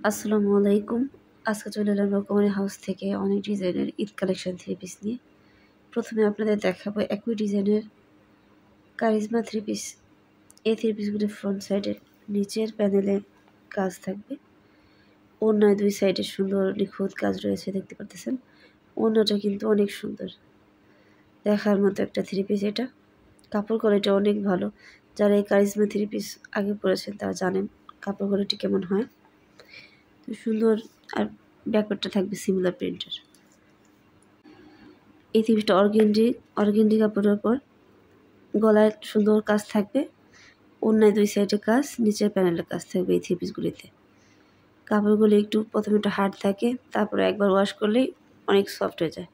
আসসালামু আলাইকুম। আজকে চলে এলাম রকমারি হাউস থেকে অনেক ডিজাইনের ঈদ কালেকশন থ্রি পিস নিয়ে। প্রথমে আপনাদের দেখাবো একই ডিজাইনের কারিজমা থ্রি পিস। এই থ্রি পিসগুলি ফ্রন্ট সাইডের নিচের প্যানেলে কাজ থাকবে। ওড়নায় দুই সাইডে সুন্দর নিখুঁত কাজ রয়েছে, দেখতে পারতেছেন। ওড়নাটা কিন্তু অনেক সুন্দর, দেখার মতো একটা থ্রি পিস। এটা কাপড় কোয়ালিটি অনেক ভালো। যারা এই কারিজমা থ্রি পিস আগে পরেছেন তারা জানেন কাপড় কোয়ালিটি কেমন হয়। সুন্দর, আর ব্যাকপার্টটা থাকবে সিমিলার প্রিন্টের। এই থ্রি পিসটা অর্গেন্ডি কাপড়ের উপর গলায় সুন্দর কাজ থাকবে, ওড়নায় দুই সাইডে কাজ, নিচের প্যানেলের কাজ থাকবে এই থ্রি পিসগুলিতে। কাপড়গুলি প্রথমে একটু হার্ড থাকে, তারপরে একবার ওয়াশ করলেই অনেক সফট হয়ে যায়।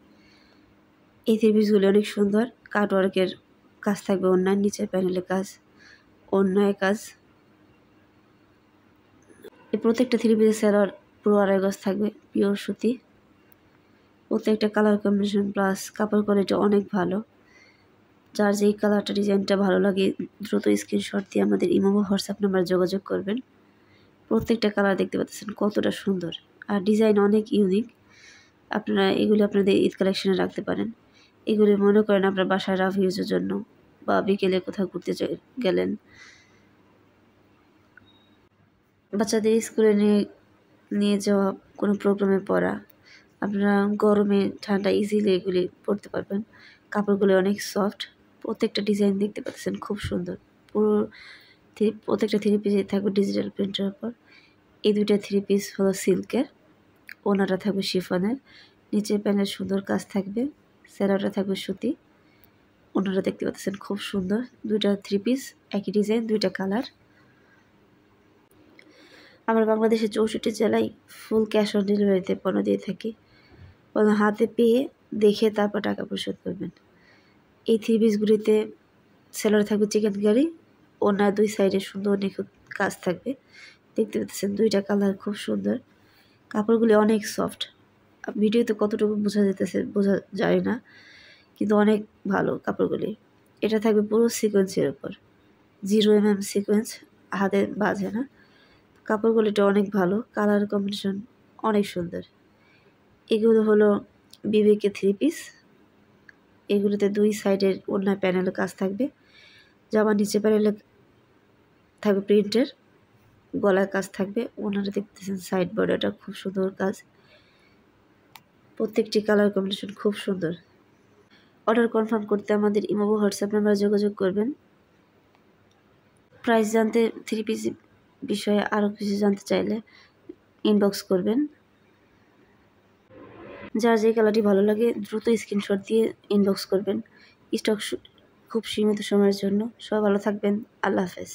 এই থ্রি পিসগুলি অনেক সুন্দর, কাট ওয়ার্কের কাজ থাকবে ওড়নায়, নিচের প্যানেলের কাজ, ওড়নায় কাজ। এই প্রত্যেকটা থ্রি পিসের সেলার পুরো আড়াই গজ থাকবে, পিওর সুতি। প্রত্যেকটা কালার কম্বিনেশন প্লাস কাপড় কোয়ালিটি অনেক ভালো। যার যেই কালারটা ডিজাইনটা ভালো লাগে দ্রুত স্ক্রিনশট দিয়ে আমাদের ইমো বা হোয়াটসঅ্যাপ নাম্বারে যোগাযোগ করবেন। প্রত্যেকটা কালার দেখতে পাচ্ছেন কতটা সুন্দর, আর ডিজাইন অনেক ইউনিক। আপনারা এগুলি আপনাদের ঈদ কালেকশনে রাখতে পারেন। এগুলি মনে করেন আপনার বাসায় রাফ ইউজের জন্য, বা বিকেলে কোথাও ঘুরতে গেলেন, বাচ্চাদের স্কুলে নিয়ে যাওয়া, কোনো প্রোগ্রামে পরা, আপনারা গরমে ঠান্ডা ইজিলি এগুলি পরতে পারবেন। কাপড়গুলো অনেক সফট। প্রত্যেকটা ডিজাইন দেখতে পাচ্ছেন খুব সুন্দর। প্রত্যেকটা থ্রি পিসে থাকবে ডিজিটাল প্রিন্টের উপর। এই দুইটা থ্রি পিস হলো সিল্কের, ওনাটা থাকবে শিফনের, নিচের প্যানেল সুন্দর কাজ থাকবে, সেলারটা থাকবে সুতি। ওনাটা দেখতে পাচ্ছেন খুব সুন্দর। দুইটা থ্রি পিস একই ডিজাইন, দুইটা কালার। আমরা বাংলাদেশের 64 জেলায় ফুল ক্যাশ অন ডেলিভারিতে পণ্য দিয়ে থাকি। পণ্য হাতে পেয়ে দেখে তারপর টাকা পরিশোধ করবেন। এই থ্রি পিসগুলিতে সেলার থাকবে চিকেন কারি, ওনার দুই সাইডে সুন্দর নিখুঁত কাজ থাকবে। দেখতে পাচ্ছেন দুইটা কালার খুব সুন্দর। কাপড়গুলি অনেক সফট। ভিডিওতে কতটুকু বোঝা যায় না, কিন্তু অনেক ভালো কাপড়গুলি। এটা থাকবে পুরো সিকোয়েন্সের উপর, 0 mm সিকোয়েন্স, হাতে বাজে না। কাপড়গুলিটা অনেক ভালো, কালার কম্বিনেশন অনেক সুন্দর। এগুলো হলো বিবেকের থ্রি পিস। এগুলোতে দুই সাইডের ওড়না প্যানেলের কাজ থাকবে, জামার নিচে প্যানেলে থাকবে প্রিন্টের, গলায় কাজ থাকবে। ওনারা দেখতেছেন সাইড বর্ডারটা খুব সুন্দর কাজ। প্রত্যেকটি কালার কম্বিনেশন খুব সুন্দর। অর্ডার কনফার্ম করতে আমাদের ইমো বা হোয়াটসঅ্যাপ নাম্বারে যোগাযোগ করবেন। প্রাইস জানতে, থ্রি পিস বিষয়ে আরও কিছু জানতে চাইলে ইনবক্স করবেন। যার যে কালারটি ভালো লাগে দ্রুত স্ক্রিনশট দিয়ে ইনবক্স করবেন। স্টক খুব সীমিত সময়ের জন্য। সবাই ভালো থাকবেন। আল্লাহ হাফেজ।